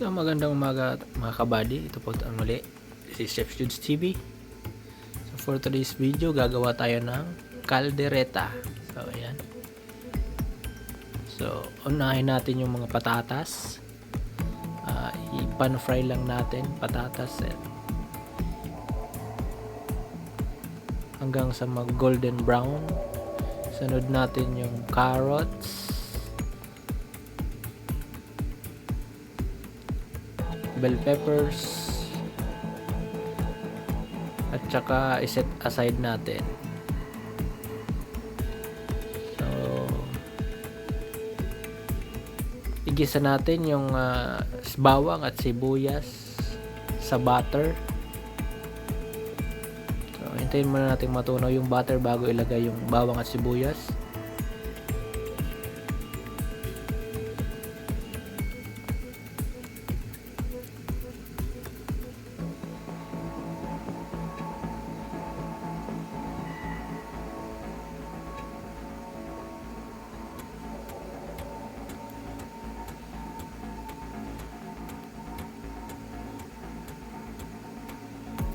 So magandang umaga mga kabady, ito po ang muli, this is Chef Judes TV. So for today's video, gagawa tayo ng caldereta. So ayan. So unahin natin yung mga patatas, i-pan fry lang natin patatas hanggang sa mag golden brown. Sunod natin yung carrots, bell peppers, at saka iset aside natin. So igisa natin yung bawang at sibuyas sa butter. So hintayin muna natin matunaw yung butter bago ilagay yung bawang at sibuyas.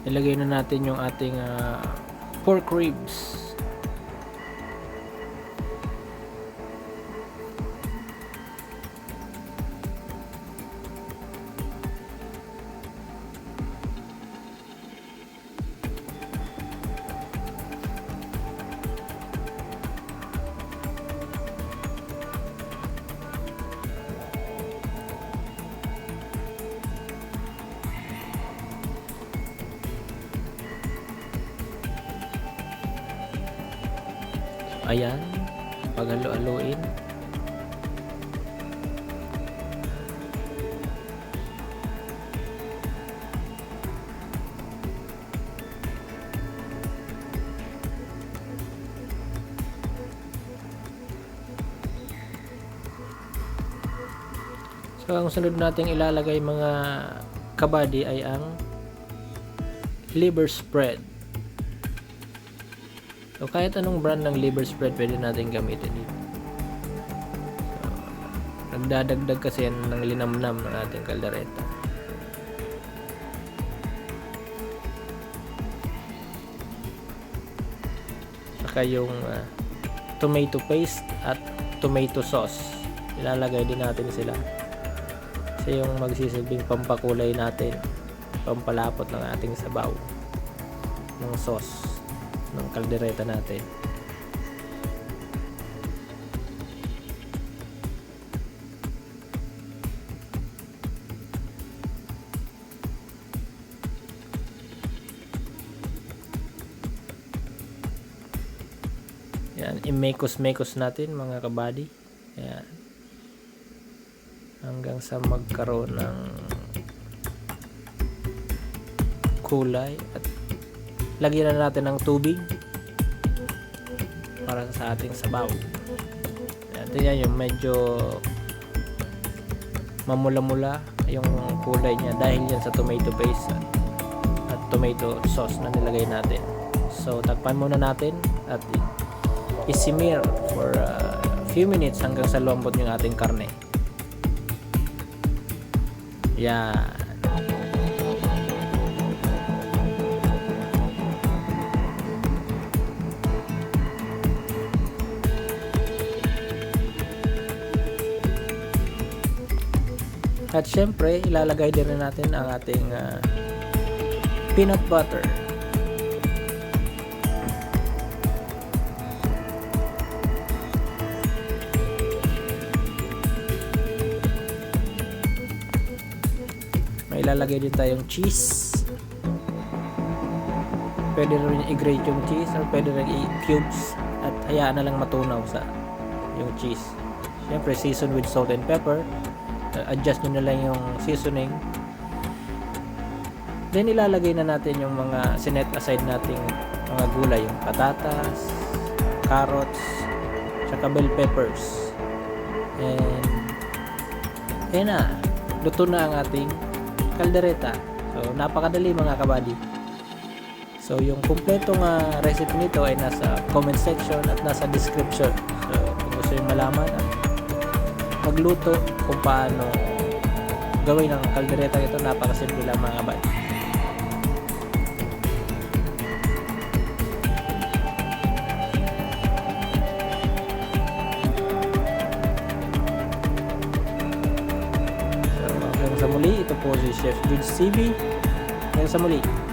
Ilagay na natin yung ating pork ribs. Ayan, paghalo-haloin. So ang sunod nating ilalagay mga kabady ay ang liver spread. So kahit anong brand ng liver spread pwede natin gamitin dito. So, nagdadagdag kasi yan ng linamnam ng ating caldereta. Saka yung tomato paste at tomato sauce, ilalagay din natin sila. Kasi yung magsisilbing pampakulay natin, pampalapot ng ating sabaw ng sauce ng caldereta natin. Yan, i-mekos-mekos natin mga kabady. Yan. Hanggang sa magkaroon ng kulay at lagyan na natin ng tubig para sa ating sabaw. Tingnan yung medyo mamula-mula yung kulay niya dahil yan sa tomato paste at tomato sauce na nilagay natin. So takpan muna natin at isimmer for a few minutes hanggang sa lumambot yung ating karne. Yan. At syempre, ilalagay din na natin ang ating peanut butter. May ilalagay din tayong cheese. Pwede rin i-grate yung cheese or pwede rin i-cubes at hayaan na lang matunaw sa yung cheese. Syempre, season with salt and pepper. Adjust nyo na lang yung seasoning. Then ilalagay na natin yung mga sinet aside nating mga gulay, yung patatas, carrots, saka bell peppers. And ayun na, luto na ang ating caldereta. So napakadali mga kabady. So yung kumpletong recipe nito ay nasa comment section at nasa description. So kung gusto yung malaman magluto kung paano gawin ng kaldereta ito, napakasimple lang mga kabady. So hanggang sa muli, ito po si Chef Jude CV. Hanggang sa muli.